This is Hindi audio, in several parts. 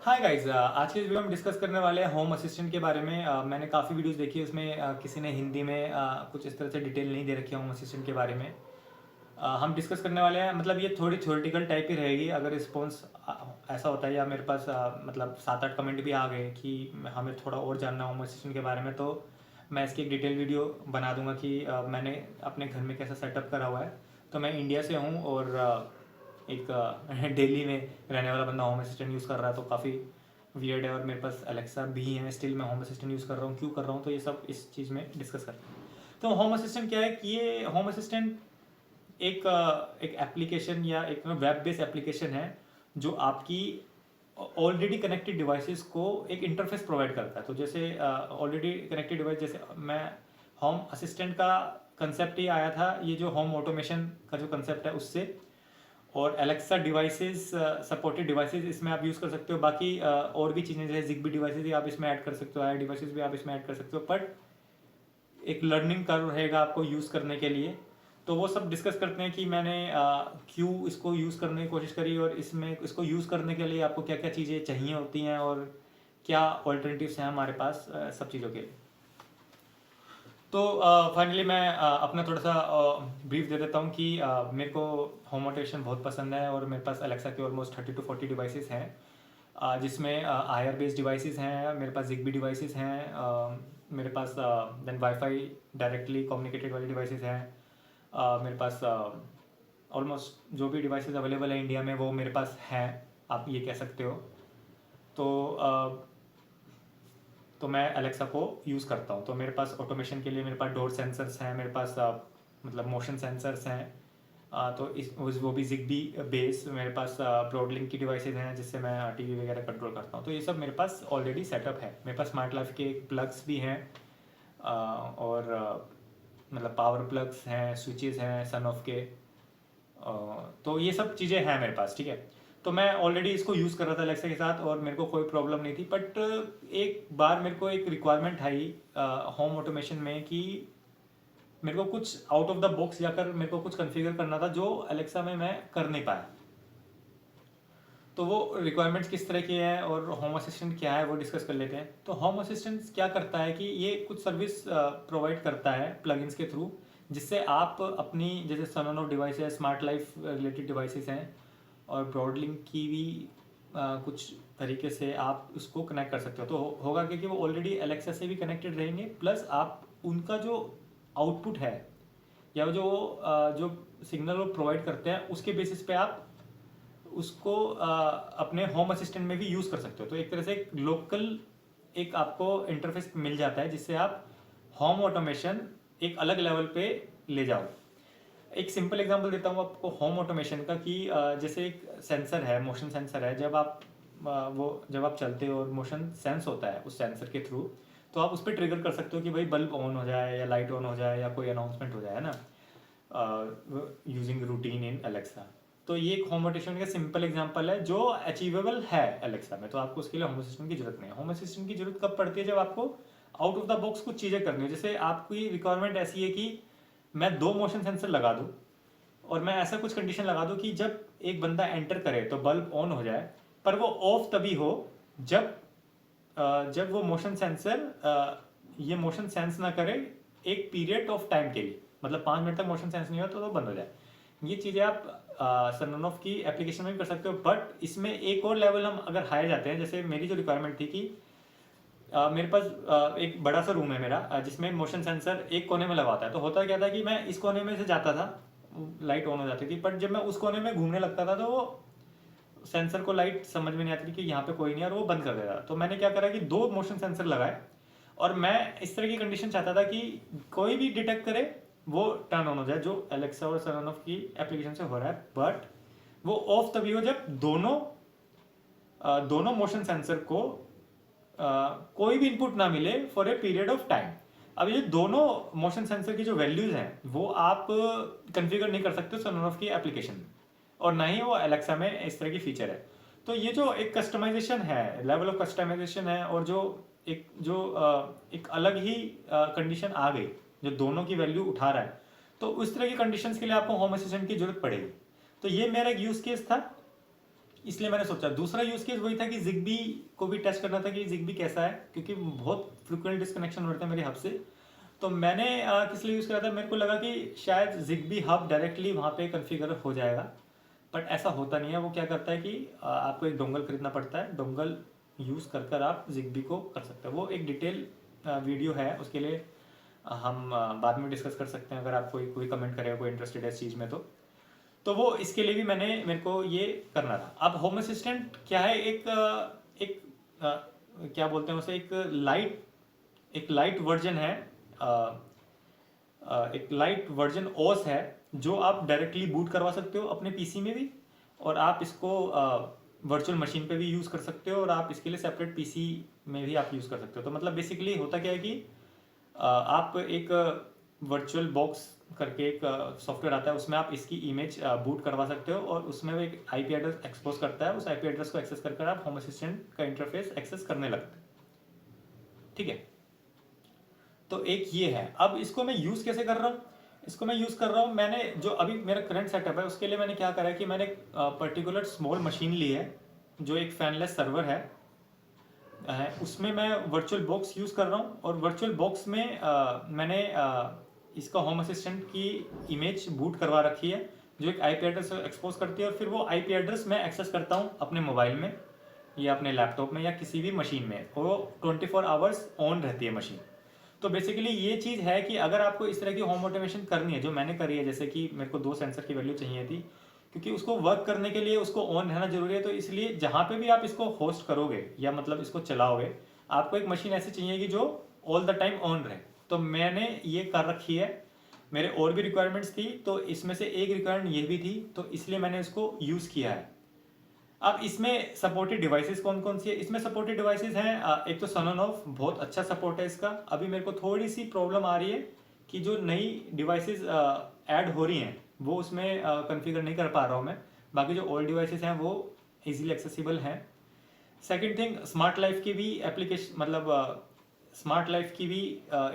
हाय गाइस, आज के इस वीडियो में डिस्कस करने वाले हैं होम असिस्टेंट के बारे में। मैंने काफ़ी वीडियोस देखी है, उसमें किसी ने हिंदी में कुछ इस तरह से डिटेल नहीं दे रखी है होम असिस्टेंट के बारे में। हम डिस्कस करने वाले हैं, मतलब ये थोड़ी थ्योरेटिकल टाइप ही रहेगी। अगर रिस्पॉन्स ऐसा होता है या मेरे पास मतलब 7-8 कमेंट भी आ गए कि हमें थोड़ा और जानना होम असिस्टेंट के बारे में, तो मैं इसकी एक डिटेल वीडियो बना दूंगा कि मैंने अपने घर में कैसा सेटअप करा हुआ है। तो मैं इंडिया से हूँ और एक दिल्ली में रहने वाला बंदा होम असिस्टेंट यूज़ कर रहा है, तो काफ़ी वियर्ड है। और मेरे पास अलेक्सा भी है, स्टिल मैं होम असिस्टेंट यूज़ कर रहा हूँ। क्यों कर रहा हूँ, तो ये सब इस चीज़ में डिस्कस करते हैं। तो होम असिस्टेंट क्या है कि ये होम असिस्टेंट एक एप्लीकेशन या एक वेब बेस्ड एप्लीकेशन है जो आपकी ऑलरेडी कनेक्टेड डिवाइसेस को एक इंटरफेस प्रोवाइड करता है। तो जैसे ऑलरेडी कनेक्टेड डिवाइस, जैसे मैं होम असिस्टेंट का कंसेप्ट ही आया था, ये जो होम ऑटोमेशन का जो कंसेप्ट है उससे। और एलेक्सा डिवाइसेस, सपोर्टेड डिवाइसेस इसमें आप यूज़ कर सकते हो। बाकी और भी चीज़ें जैसे जिग्बी डिवाइसेस भी आप इसमें ऐड कर सकते हो, आई डिवाइसेस भी आप इसमें ऐड कर सकते हो। बट एक लर्निंग कर्व रहेगा आपको यूज़ करने के लिए। तो वो सब डिस्कस करते हैं कि मैंने क्यों इसको यूज़ करने की कोशिश करी, और इसमें इसको यूज़ करने के लिए आपको क्या क्या चीज़ें चाहिए होती हैं और क्या ऑल्टरनेटिव्स हैं हमारे पास सब चीज़ों के लिए। तो फाइनली मैं अपना थोड़ा सा ब्रीफ दे देता हूँ कि मेरे को होम ऑटोमेशन बहुत पसंद है। और मेरे पास अलेक्सा के ऑलमोस्ट 30 to 40 डिवाइसेस हैं, जिसमें आईआर बेस्ड डिवाइसेस हैं, मेरे पास जिग्बी डिवाइसेस हैं, मेरे पास देन वाईफाई डायरेक्टली कम्युनिकेटेड वाली डिवाइसेस हैं। मेरे पास ऑलमोस्ट जो भी डिवाइसेस अवेलेबल है इंडिया में वो मेरे पास हैं, आप ये कह सकते हो। तो तो मैं अलेक्सा को यूज़ करता हूँ। तो मेरे पास ऑटोमेशन के लिए मेरे पास डोर सेंसर्स हैं, मेरे पास मतलब मोशन सेंसर्स हैं। तो वो भी जिग्बी बेस। मेरे पास ब्रॉडलिंक की डिवाइसेज हैं जिससे मैं टीवी वगैरह कंट्रोल करता हूँ। तो ये सब मेरे पास ऑलरेडी सेटअप है। मेरे पास स्मार्ट लाइफ के प्लग्स भी हैं, और मतलब पावर प्लग्स हैं, स्विचेस हैं सन ऑफ के। तो ये सब चीज़ें हैं मेरे पास, ठीक है। तो मैं ऑलरेडी इसको यूज़ कर रहा था अलेक्सा के साथ और मेरे को कोई प्रॉब्लम नहीं थी। बट एक बार मेरे को एक रिक्वायरमेंट आई होम ऑटोमेशन में कि मेरे को कुछ आउट ऑफ द बॉक्स जाकर मेरे को कुछ कॉन्फ़िगर करना था जो अलेक्सा में मैं कर नहीं पाया। तो वो रिक्वायरमेंट्स किस तरह की है और होम असिस्टेंट क्या है वो डिस्कस कर लेते हैं। तो होम असिस्टेंट क्या करता है कि ये कुछ सर्विस प्रोवाइड करता है प्लगइन्स के थ्रू, जिससे आप अपनी जैसे सन ऑफ डिवाइस है, स्मार्ट लाइफ रिलेटेड डिवाइसेस हैं, और ब्रॉडलिंक की भी कुछ तरीके से आप उसको कनेक्ट कर सकते हो। तो होगा कि वो ऑलरेडी अलेक्सा से भी कनेक्टेड रहेंगे, प्लस आप उनका जो आउटपुट है या जो सिग्नल वो प्रोवाइड करते हैं उसके बेसिस पे आप उसको अपने होम असिस्टेंट में भी यूज़ कर सकते हो। तो एक तरह से एक लोकल एक आपको इंटरफेस मिल जाता है जिससे आप होम ऑटोमेशन एक अलग लेवल पे ले जाओ। एक सिंपल एग्जांपल देता हूँ आपको होम ऑटोमेशन का कि जैसे एक सेंसर है, मोशन सेंसर है। जब आप चलते हो और मोशन सेंस होता है उस सेंसर के थ्रू, तो आप उस पर ट्रिगर कर सकते हो कि भाई बल्ब ऑन हो जाए या लाइट ऑन हो जाए या कोई अनाउंसमेंट हो जाए ना, यूजिंग रूटीन इन अलेक्सा। तो ये एक होम ऑटोमेशन का सिंपल एग्जांपल है जो अचीवेबल है अलेक्सा में। तो आपको उसके लिए होम असिस्टेंट की जरूरत नहीं है। होम असिस्टेंट की जरूरत कब पड़ती है, जब आपको आउट ऑफ द बॉक्स कुछ चीज़ें करनी हो। जैसे आपकी रिक्वायरमेंट ऐसी है कि मैं 2 मोशन सेंसर लगा दूँ और मैं ऐसा कुछ कंडीशन लगा दूँ कि जब एक बंदा एंटर करे तो बल्ब ऑन हो जाए, पर वो ऑफ तभी हो जब वो मोशन सेंसर ये मोशन सेंस ना करे एक पीरियड ऑफ टाइम के लिए, मतलब 5 मिनट तक मोशन सेंस नहीं हो तो बंद हो जाए। ये चीज़ें आप सन ऑफ की एप्लीकेशन में भी कर सकते हो। बट इसमें एक और लेवल हम अगर हाई जाते हैं, जैसे मेरी जो रिक्वायरमेंट थी कि मेरे पास एक बड़ा सा रूम है मेरा, जिसमें मोशन सेंसर एक कोने में लगा होता है। तो होता क्या था कि मैं इस कोने में से जाता था, लाइट ऑन हो जाती थी, बट जब मैं उस कोने में घूमने लगता था तो वो सेंसर को लाइट समझ में नहीं आती थी कि यहाँ पे कोई नहीं है, और वो बंद कर देता। तो मैंने क्या करा कि 2 मोशन सेंसर लगाए, और मैं इस तरह की कंडीशन चाहता था कि कोई भी डिटेक्ट करे वो टर्न ऑन हो जाए, जो एलेक्सा और सन ऑफ की एप्लीकेशन से हो रहा है। बट वो ऑफ तभी हो जब दोनों मोशन सेंसर को कोई भी इनपुट ना मिले for a period of time. अब ये दोनों मोशन सेंसर की जो वैल्यूज हैं वो आप कन्फिगर नहीं कर सकते सन ऑफ की एप्लीकेशन में, और ना ही वो अलेक्सा में इस तरह की फीचर है। तो ये जो एक कस्टमाइजेशन है, लेवल ऑफ कस्टमाइजेशन है, और एक अलग ही कंडीशन आ गई जो दोनों की वैल्यू उठा रहा है, तो उस तरह की कंडीशंस के लिए आपको होम असिस्टेंट की जरूरत पड़ेगी। तो ये मेरा एक यूज केस था इसलिए मैंने सोचा। दूसरा यूज़ केस वही था कि जिग्बी को भी टेस्ट करना था कि जिग्बी कैसा है, क्योंकि बहुत फ्रिक्वेंट डिस्कनेक्शन हो रहे थे मेरे हब से। तो मैंने किस लिए यूज़ करा था, मेरे को लगा कि शायद जिग्बी हब डायरेक्टली वहाँ पे कॉन्फ़िगर हो जाएगा, बट ऐसा होता नहीं है। वो क्या करता है कि आपको एक डोंगल खरीदना पड़ता है, डोंगल यूज़ कर कर आप जिग्बी को कर सकते हैं। वो एक डिटेल वीडियो है, उसके लिए हम बाद में डिस्कस कर सकते हैं अगर आप कोई कमेंट करेगा, कोई इंटरेस्टेड है इस चीज़ में। तो वो इसके लिए भी मेरे को ये करना था। अब होम असिस्टेंट क्या है, एक क्या बोलते हैं उसे, एक लाइट वर्जन है, एक लाइट वर्जन ओस है, जो आप डायरेक्टली बूट करवा सकते हो अपने पीसी में भी, और आप इसको वर्चुअल मशीन पे भी यूज़ कर सकते हो, और आप इसके लिए सेपरेट पीसी में भी आप यूज़ कर सकते हो। तो मतलब बेसिकली होता क्या है कि आप एक वर्चुअल बॉक्स करके एक सॉफ्टवेयर आता है, उसमें आप इसकी इमेज बूट करवा सकते हो, और उसमें वो एक आईपी एड्रेस एक्सपोज करता है। उस आईपी एड्रेस को एक्सेस कर आप होम असिस्टेंट का इंटरफेस एक्सेस करने लगते हैं। ठीक है, तो एक ये है। अब इसको मैं यूज़ कैसे कर रहा हूँ, इसको मैं यूज़ कर रहा हूँ, मैंने जो अभी मेरा करंट सेटअप है उसके लिए मैंने क्या करा है कि मैंने पर्टिकुलर स्मॉल मशीन ली है, जो एक फैनलेस सर्वर है, उसमें मैं वर्चुअल बॉक्स यूज़ कर रहा हूँ। और वर्चुअल बॉक्स में मैंने इसका होम असिस्टेंट की इमेज बूट करवा रखी है, जो एक आईपी एड्रेस एक्सपोज करती है, और फिर वो आईपी एड्रेस मैं एक्सेस करता हूँ अपने मोबाइल में या अपने लैपटॉप में या किसी भी मशीन में, वो 24 आवर्स ऑन रहती है मशीन। तो बेसिकली ये चीज़ है कि अगर आपको इस तरह की होम ऑटोमेशन करनी है, जो मैंने करी है, जैसे कि मेरे को 2 सेंसर की वैल्यू चाहिए थी, क्योंकि उसको वर्क करने के लिए उसको ऑन रहना जरूरी है। तो इसलिए जहाँ पे भी आप इसको होस्ट करोगे या मतलब इसको चलाओगे, आपको एक मशीन ऐसी चाहिए कि जो ऑल द टाइम ऑन रहे। तो मैंने ये कर रखी है। मेरे और भी रिक्वायरमेंट्स थी, तो इसमें से एक रिक्वायरमेंट ये भी थी, तो इसलिए मैंने इसको यूज़ किया है। अब इसमें सपोर्टेड डिवाइसेस कौन कौन सी है, इसमें सपोर्टेड डिवाइसेस हैं, एक तो Sonoff, बहुत अच्छा सपोर्ट है इसका। अभी मेरे को थोड़ी सी प्रॉब्लम आ रही है कि जो नई डिवाइसेस ऐड हो रही हैं वो उसमें कॉन्फ़िगर नहीं कर पा रहा हूँ मैं। बाकी जो ओल्ड डिवाइसेस हैं वो इजीली एक्सेसिबल हैं। सेकंड थिंग, स्मार्ट लाइफ की भी एप्लीकेशन, मतलब स्मार्ट लाइफ की भी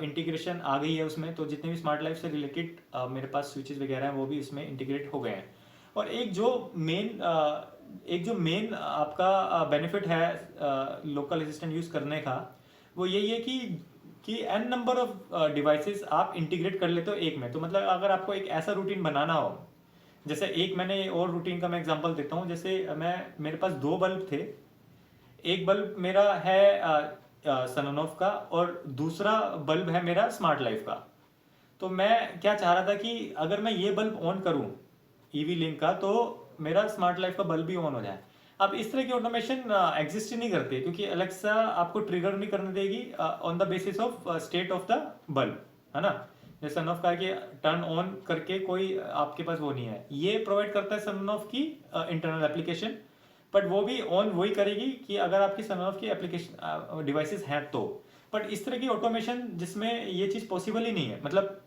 इंटीग्रेशन आ गई है उसमें। तो जितने भी स्मार्ट लाइफ से रिलेटेड मेरे पास स्विचेस वगैरह हैं वो भी उसमें इंटीग्रेट हो गए हैं। और एक जो मेन आपका बेनिफिट है लोकल असिस्टेंट यूज़ करने का, वो यही है कि एन नंबर ऑफ डिवाइसेस आप इंटीग्रेट कर लेते हो एक में। तो मतलब अगर आपको एक ऐसा रूटीन बनाना हो, जैसे एक मैंने और रूटीन का मैं एग्जांपल देता हूँ। जैसे मेरे पास 2 बल्ब थे, एक बल्ब मेरा है Sonoff का, और दूसरा बल्ब है मेरा स्मार्ट लाइफ का। तो मैं क्या चाह रहा था कि अगर मैं ये बल्ब ऑन करूं ईवी लिंक का, तो मेरा स्मार्ट लाइफ का बल्ब भी ऑन हो जाए। अब इस तरह की ऑटोमेशन एग्जिस्ट ही नहीं करती है, क्योंकि अलेक्सा आपको ट्रिगर नहीं करने देगी on the basis of state of the bulb, है ना। जैसे Sonoff का कि टर्न ऑन करके कोई आपके पास वो नहीं है। ये प्रोवाइड करता है Sonoff की इंटरनल एप्लीकेशन, बट वो भी ऑन वही करेगी कि अगर आपकी Sonoff की एप्लीकेशन डिवाइसेस हैं तो। बट इस तरह की ऑटोमेशन जिसमें ये चीज़ पॉसिबल ही नहीं है, मतलब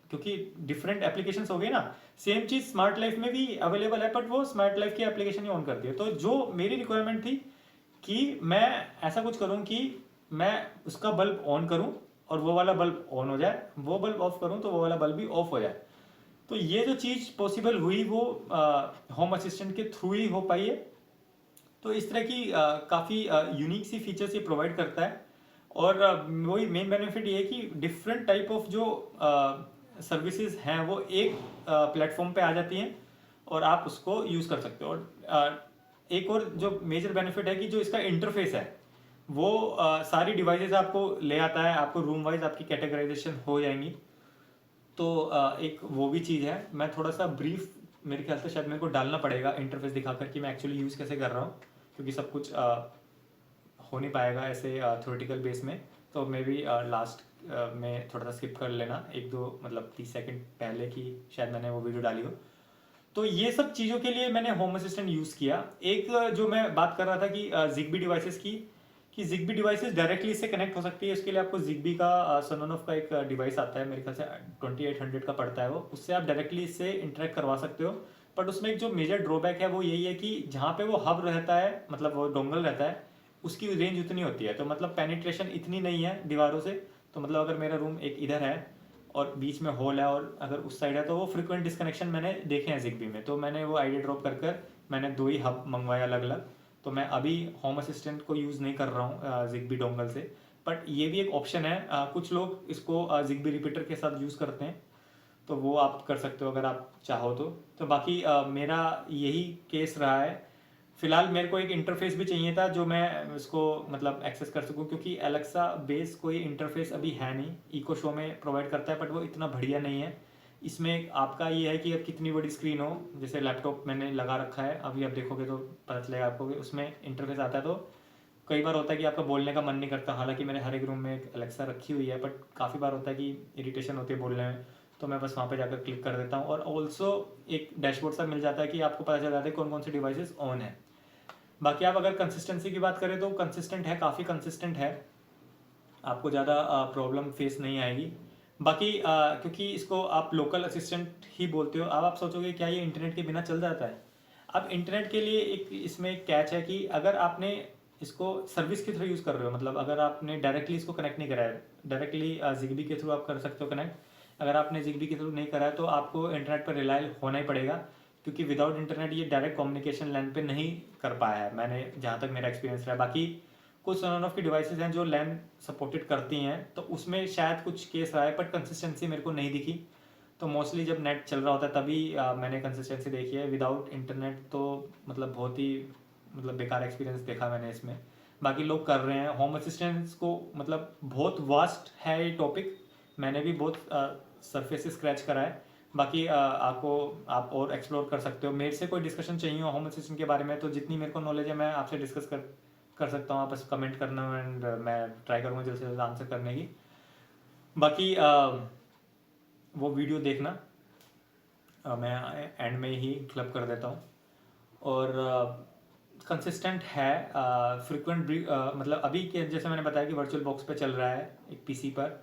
क्योंकि डिफरेंट एप्लीकेशंस हो गए ना, सेम चीज़ स्मार्ट लाइफ में भी अवेलेबल है, बट वो स्मार्ट लाइफ की एप्लीकेशन ही ऑन करती है। तो जो मेरी रिक्वायरमेंट थी कि मैं ऐसा कुछ करूं कि मैं उसका बल्ब ऑन करूं और वो वाला बल्ब ऑन हो जाए, वो बल्ब ऑफ करूं तो वो वाला बल्ब भी ऑफ हो जाए। तो ये जो चीज़ पॉसिबल हुई वो होम असिस्टेंट के थ्रू ही हो पाई है। तो इस तरह की काफ़ी यूनिक सी फीचर्स ये प्रोवाइड करता है। और वही मेन बेनिफिट ये है कि डिफरेंट टाइप ऑफ जो सर्विसेज हैं वो एक प्लेटफॉर्म पे आ जाती हैं, और आप उसको यूज़ कर सकते हो। और एक और जो मेजर बेनिफिट है कि जो इसका इंटरफेस है वो सारी डिवाइसेस आपको ले आता है, आपको रूम वाइज आपकी कैटेगराइजेशन हो जाएंगी। तो एक वो भी चीज़ है। मैं थोड़ा सा ब्रीफ, मेरे ख्याल से शायद मेरे को डालना पड़ेगा इंटरफेस दिखाकर कि मैं एक्चुअली यूज़ कैसे कर रहा हूँ, क्योंकि सब कुछ हो नहीं पाएगा ऐसे थ्योरेटिकल बेस में। तो मे बी लास्ट में थोड़ा सा स्किप कर लेना, 1-2 मतलब 30 सेकंड पहले की शायद मैंने वो वीडियो डाली हो। तो ये सब चीज़ों के लिए मैंने होम असिस्टेंट यूज़ किया। एक जो मैं बात कर रहा था कि जिग्बी डिवाइसेस की, कि जिग्बी डिवाइसेस डायरेक्टली इससे कनेक्ट हो सकती है। इसके लिए आपको जिग्बी का Sonoff का एक डिवाइस आता है, मेरे ख्याल से 2800 का पड़ता है वो, उससे आप डायरेक्टली इससे इंटरेक्ट करवा सकते हो। बट उसमें एक जो मेजर ड्रॉबैक है वो यही है कि जहाँ पे वो हब रहता है, मतलब वो डोंगल रहता है, उसकी रेंज उतनी होती है। तो मतलब पेनिट्रेशन इतनी नहीं है दीवारों से। तो मतलब अगर मेरा रूम एक इधर है और बीच में होल है और अगर उस साइड है, तो वो फ्रिक्वेंट डिस्कनेक्शन मैंने देखे हैं जिग्बी में। तो मैंने वो आइडिया ड्रॉप कर मैंने 2 ही हब मंगवाए अलग अलग। तो मैं अभी होम असिस्टेंट को यूज़ नहीं कर रहा हूँ जिग्बी डोंगल से, बट ये भी एक ऑप्शन है। कुछ लोग इसको जिग्बी रिपीटर के साथ यूज़ करते हैं, तो वो आप कर सकते हो अगर आप चाहो तो बाकी मेरा यही केस रहा है। फिलहाल मेरे को एक इंटरफेस भी चाहिए था जो मैं इसको मतलब एक्सेस कर सकूं, क्योंकि एलेक्सा बेस कोई इंटरफेस अभी है नहीं। इको शो में प्रोवाइड करता है बट वो इतना बढ़िया नहीं है। इसमें आपका ये है कि अब कितनी बड़ी स्क्रीन हो, जैसे लैपटॉप मैंने लगा रखा है, अभी आप देखोगे तो पता चलेगा आपको कि उसमें इंटरफेस आता है। तो कई बार होता है कि आपका बोलने का मन नहीं करता, हालांकि मेरे हर एक रूम में एक एलेक्सा रखी हुई है, बट काफ़ी बार होता है कि इरिटेशन होती है बोलने में, तो मैं बस वहाँ पे जाकर क्लिक कर देता हूँ। और ऑल्सो एक डैशबोर्ड सा मिल जाता है कि आपको पता चल जाता है कौन कौन से डिवाइसेस ऑन है। बाकी आप अगर कंसिस्टेंसी की बात करें तो कंसिस्टेंट है, काफ़ी कंसिस्टेंट है, आपको ज़्यादा प्रॉब्लम फेस नहीं आएगी। बाकी क्योंकि इसको आप लोकल असिस्टेंट ही बोलते हो, अब आप सोचोगे क्या ये इंटरनेट के बिना चल जाता है। अब इंटरनेट के लिए एक इसमें एक कैच है कि अगर आपने इसको सर्विस के थ्रू यूज़ कर रहे हो, मतलब अगर आपने डायरेक्टली इसको कनेक्ट नहीं करा है, डायरेक्टली जिग्बी के थ्रू आप कर सकते हो कनेक्ट। अगर आपने जिग्बी के थ्रू नहीं करा है तो आपको इंटरनेट पर रिलाई होना ही पड़ेगा, क्योंकि विदाउट इंटरनेट ये डायरेक्ट कम्युनिकेशन लैन पे नहीं कर पाया है, मैंने जहाँ तक मेरा एक्सपीरियंस रहा है। बाकी कुछ ऑन ऑफ की डिवाइसेस हैं जो लैन सपोर्टेड करती हैं, तो उसमें शायद कुछ केस रहा है, बट कंसिस्टेंसी मेरे को नहीं दिखी। तो मोस्टली जब नेट चल रहा होता है तभी मैंने कंसिस्टेंसी देखी है। विदाउट इंटरनेट तो मतलब बहुत ही मतलब बेकार एक्सपीरियंस देखा मैंने इसमें। बाकी लोग कर रहे हैं होम असिस्टेंट्स को, मतलब बहुत वास्ट है ये टॉपिक, मैंने भी बहुत सरफेस से स्क्रैच करा है। बाकी आपको आप और एक्सप्लोर कर सकते हो। मेरे से कोई डिस्कशन चाहिए हो होम असिस्टेंट के बारे में तो जितनी मेरे को नॉलेज है मैं आपसे डिस्कस कर सकता हूँ। आप बस कमेंट करना एंड मैं ट्राई करूँगा जल्द से जल्द आंसर करने की। बाकी वो वीडियो देखना, मैं एंड में ही क्लब कर देता हूँ। और कंसिस्टेंट है, फ्रिक्वेंट मतलब अभी के जैसे मैंने बताया कि वर्चुअल बॉक्स पे चल रहा है एक पीसी पर,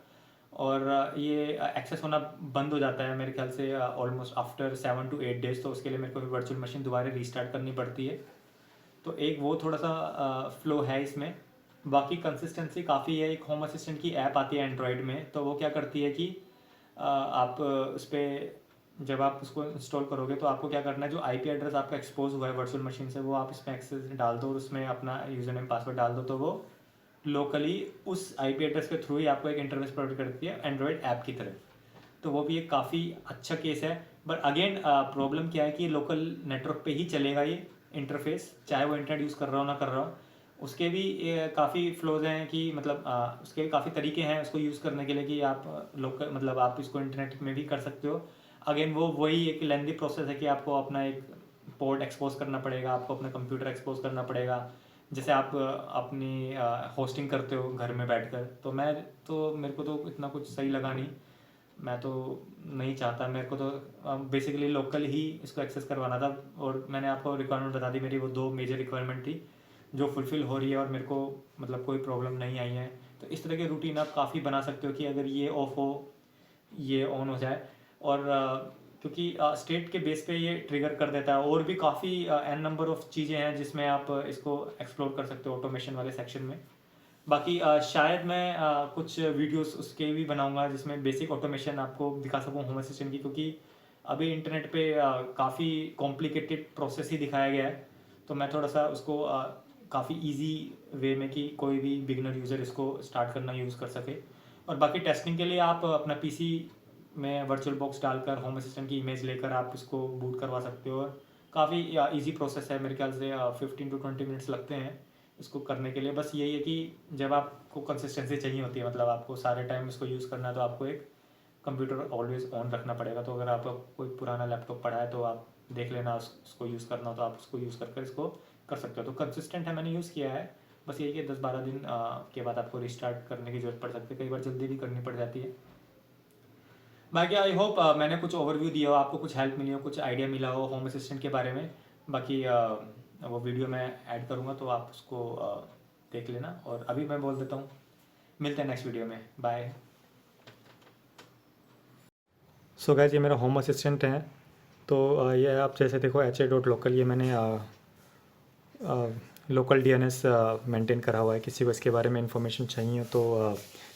और ये एक्सेस होना बंद हो जाता है मेरे ख्याल से ऑलमोस्ट आफ्टर 7 to 8 डेज। तो उसके लिए मेरे को वर्चुअल मशीन दोबारा रीस्टार्ट करनी पड़ती है, तो एक वो थोड़ा सा फ्लो है इसमें। बाकी कंसिस्टेंसी काफ़ी है। एक होम असिस्टेंट की ऐप आती है एंड्रॉयड में, तो वो क्या करती है कि आप उस पर जब आप उसको इंस्टॉल करोगे तो आपको क्या करना है, जो आईपी एड्रेस आपका एक्सपोज हुआ है वर्चुअल मशीन से वो आप इसमें एक्सेस डाल दो और उसमें अपना यूज़र नेम पासवर्ड डाल दो, तो वो लोकली उस आईपी एड्रेस के थ्रू ही आपको एक इंटरफेस प्रोवाइड करती है एंड्रॉयड ऐप की तरह। तो वो भी एक काफ़ी अच्छा केस है। बट अगेन प्रॉब्लम क्या है कि लोकल नेटवर्क पे ही चलेगा ये इंटरफेस, चाहे वो इंटरनेट यूज़ कर रहा हो ना कर रहा हो। उसके भी काफ़ी फ्लोज हैं कि मतलब उसके भी काफ़ी तरीके हैं उसको यूज़ करने के लिए कि आप लोकल मतलब आप इसको इंटरनेट में भी कर सकते हो। अगेन वो वही एक लेंदी प्रोसेस है कि आपको अपना एक पोर्ट एक्सपोज करना पड़ेगा, आपको अपना कंप्यूटर एक्सपोज करना पड़ेगा, जैसे आप अपनी होस्टिंग करते हो घर में बैठकर। तो मेरे को तो इतना कुछ सही लगा नहीं, मैं तो नहीं चाहता। मेरे को तो बेसिकली लोकल ही इसको एक्सेस करवाना था, और मैंने आपको रिक्वायरमेंट बता दी मेरी, वो 2 मेजर रिक्वायरमेंट थी जो फुलफ़िल हो रही है और मेरे को मतलब कोई प्रॉब्लम नहीं आई है। तो इस तरह के रूटीन आप काफ़ी बना सकते हो कि अगर ये ऑफ हो ये ऑन हो जाए। और क्योंकि स्टेट के बेस पे ये ट्रिगर कर देता है, और भी काफ़ी एन नंबर ऑफ चीज़ें हैं जिसमें आप इसको एक्सप्लोर कर सकते हो ऑटोमेशन वाले सेक्शन में। बाकी शायद मैं कुछ वीडियोस उसके भी बनाऊंगा जिसमें बेसिक ऑटोमेशन आपको दिखा सकूं होम असिस्टेंट की, क्योंकि अभी इंटरनेट पे काफ़ी कॉम्प्लिकेटेड प्रोसेस ही दिखाया गया है। तो मैं थोड़ा सा उसको काफ़ी इजी वे में कि कोई भी बिगनर यूज़र इसको स्टार्ट करना यूज़ कर सके। और बाकी टेस्टिंग के लिए आप अपना पीसी में वर्चुअल बॉक्स डालकर होम असिस्टेंट की इमेज लेकर आप इसको बूट करवा सकते हो। और काफ़ी इजी प्रोसेस है, मेरे ख्याल से 15 to 20 मिनट्स लगते हैं इसको करने के लिए। बस यही है कि जब आपको कंसिस्टेंसी चाहिए होती है, मतलब आपको सारे टाइम इसको यूज़ करना है, तो आपको एक कंप्यूटर ऑलवेज ऑन रखना पड़ेगा। तो अगर आपका कोई पुराना लैपटॉप पड़ा है तो आप देख लेना, उसको यूज़ करना हो तो आप उसको यूज़ करके इसको कर सकते हो। तो कंसिस्टेंट है, मैंने यूज़ किया है। बस यही कि 10-12 दिन के बाद आपको रिस्टार्ट करने की ज़रूरत पड़ सकती है, कई बार जल्दी भी करनी पड़ जाती है। बाकी आई होप मैंने कुछ ओवरव्यू दिया हो, आपको कुछ हेल्प मिली हो, कुछ आइडिया मिला हो होम असिस्टेंट के बारे में। बाकी वो वीडियो मैं ऐड करूँगा तो आप उसको देख लेना। और अभी मैं बोल देता हूँ, मिलते हैं नेक्स्ट वीडियो में, बाय। सो गाइस, ये मेरा होम असिस्टेंट है। तो ये आप जैसे देखो ha.local, ये मैंने लोकल DNS मेंटेन करा हुआ है। किसी को इसके बारे में इन्फॉर्मेशन चाहिए तो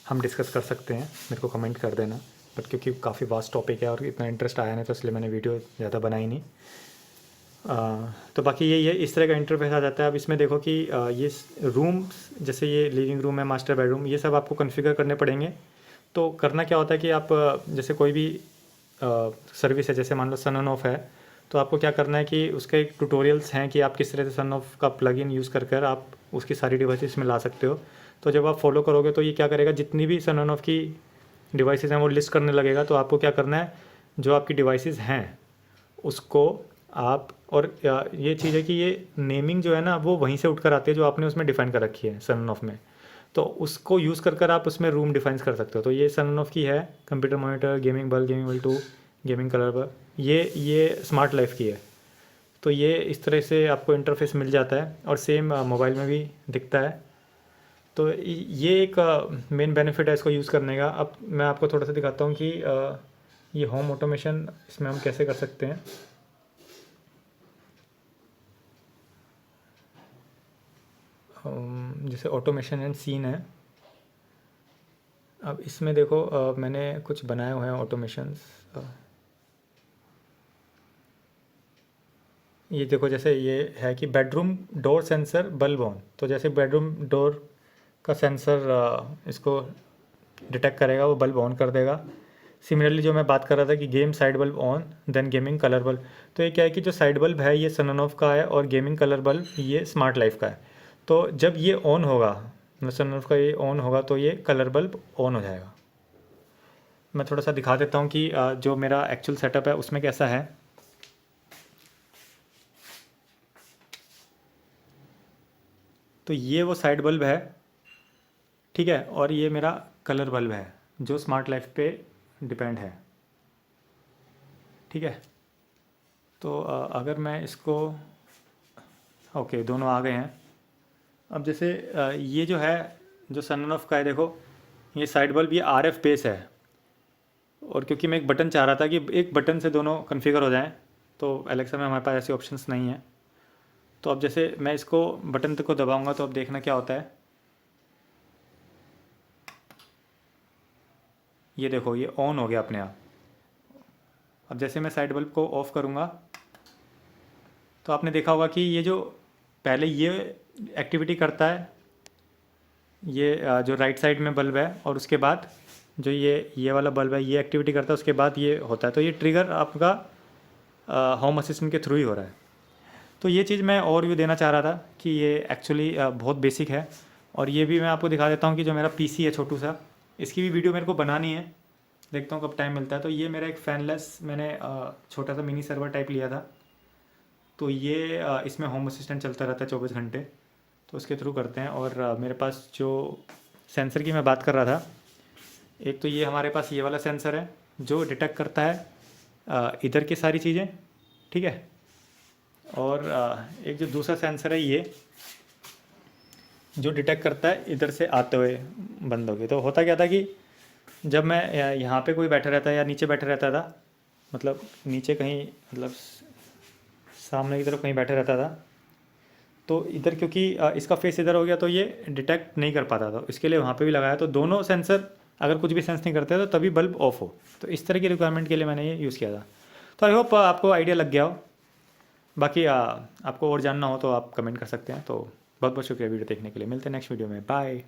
हम डिस्कस कर सकते हैं, मेरे को कमेंट कर देना। बट क्योंकि काफ़ी वास्ट टॉपिक है और इतना इंटरेस्ट आया नहीं तो इसलिए मैंने वीडियो ज़्यादा बनाई नहीं। तो बाकी यही है, इस तरह का इंटरफेस आ जाता है। अब इसमें देखो कि ये रूम, जैसे ये लिविंग रूम है, मास्टर बेडरूम, ये सब आपको कॉन्फ़िगर करने पड़ेंगे। तो करना क्या होता है कि आप जैसे कोई भी सर्विस है, जैसे मान लो सन ऑफ है, तो आपको क्या करना है कि उसके एक ट्यूटोरियल्स हैं कि आप किस तरह से सन ऑफ का प्लगइन यूज़ कर कर आप उसकी सारी डिवाइसेस में ला सकते हो। तो जब आप फॉलो करोगे तो ये क्या करेगा, जितनी भी सन ऑफ की डिवाइसेस हैं वो लिस्ट करने लगेगा। तो आपको क्या करना है, जो आपकी डिवाइसेस हैं उसको आप, और ये चीज़ है कि ये नेमिंग जो है ना वो वहीं से उठकर आती है जो आपने उसमें डिफ़ाइन कर रखी है सन ऑफ में। तो उसको यूज़ कर आप उसमें रूम डिफाइन कर सकते हो। तो ये सन ऑफ की है, computer monitor, gaming bulb 2, gaming colour bulb, ये स्मार्ट लाइफ की है। तो ये इस तरह से आपको इंटरफेस मिल जाता है और सेम मोबाइल में भी दिखता है। तो ये एक मेन बेनिफिट है इसको यूज़ करने का। अब मैं आपको थोड़ा सा दिखाता हूँ कि ये होम ऑटोमेशन इसमें हम कैसे कर सकते हैं। जैसे ऑटोमेशन एंड सीन है। अब इसमें देखो मैंने कुछ बनाए हुए हैं ऑटोमेशंस। ये देखो, जैसे ये है कि bedroom door sensor bulb on. तो जैसे बेडरूम डोर का सेंसर इसको डिटेक्ट करेगा, वो बल्ब ऑन कर देगा। सिमिलरली जो मैं बात कर रहा था कि game side bulb on, then gaming colour bulb. तो ये क्या है कि जो साइड बल्ब है ये सनऑफ का है और गेमिंग कलर बल्ब ये स्मार्ट लाइफ का है। तो जब ये ऑन होगा, सनऑफ का ये ऑन होगा, तो ये कलर बल्ब ऑन हो जाएगा। मैं थोड़ा सा दिखा देता हूँ कि जो मेरा एक्चुअल सेटअप है उसमें कैसा है। तो ये वो साइड बल्ब है, ठीक है, और ये मेरा कलर बल्ब है जो स्मार्ट लाइफ पे डिपेंड है, ठीक है। तो अगर मैं इसको, ओके, दोनों आ गए हैं। अब जैसे ये जो है, जो सन ऑफ का है, देखो ये साइड बल्ब, ये आरएफ बेस है। और क्योंकि मैं एक बटन चाह रहा था कि एक बटन से दोनों कॉन्फ़िगर हो जाएं, तो एलेक्सा में हमारे पास ऐसे ऑप्शंस नहीं है। तो अब जैसे मैं इसको बटन तक को दबाऊंगा तो अब देखना क्या होता है। ये देखो ये ऑन हो गया अपने आप। अब जैसे मैं साइड बल्ब को ऑफ़ करूँगा तो आपने देखा होगा कि ये जो पहले ये एक्टिविटी करता है, ये जो राइट साइड में बल्ब है, और उसके बाद जो ये वाला बल्ब है ये एक्टिविटी करता है, उसके बाद ये होता है। तो ये ट्रिगर आपका होम असिस्टेंट के थ्रू ही हो रहा है। तो ये चीज़ मैं और भी देना चाह रहा था कि ये एक्चुअली बहुत बेसिक है। और ये भी मैं आपको दिखा देता हूँ कि जो मेरा पीसी है छोटू सा, इसकी भी वीडियो मेरे को बनानी है, देखता हूँ कब टाइम मिलता है। तो ये मेरा एक फैनलेस मैंने छोटा सा मिनी सर्वर टाइप लिया था। तो ये इसमें होम असिस्टेंट चलता रहता है 24 घंटे, तो उसके थ्रू करते हैं। और मेरे पास जो सेंसर की मैं बात कर रहा था, एक तो ये हमारे पास ये वाला सेंसर है जो डिटेक्ट करता है इधर की सारी चीज़ें, ठीक है। और एक जो दूसरा सेंसर है ये जो डिटेक्ट करता है इधर से आते हुए बंद हो गए। तो होता क्या था कि जब मैं यहाँ पे कोई बैठा रहता या नीचे बैठा रहता था, मतलब नीचे कहीं, मतलब सामने की तरफ कहीं बैठा रहता था, तो इधर क्योंकि इसका फेस इधर हो गया तो ये डिटेक्ट नहीं कर पाता था। इसके लिए वहाँ पे भी लगाया, तो दोनों सेंसर अगर कुछ भी सेंस नहीं करते तो तभी बल्ब ऑफ हो। तो इस तरह की रिक्वायरमेंट के लिए मैंने ये यूज़ किया था। तो आई होप आपको आइडिया लग गया हो। बाकी आपको और जानना हो तो आप कमेंट कर सकते हैं। तो बहुत बहुत शुक्रिया वीडियो देखने के लिए। मिलते हैं नेक्स्ट वीडियो में। बाय।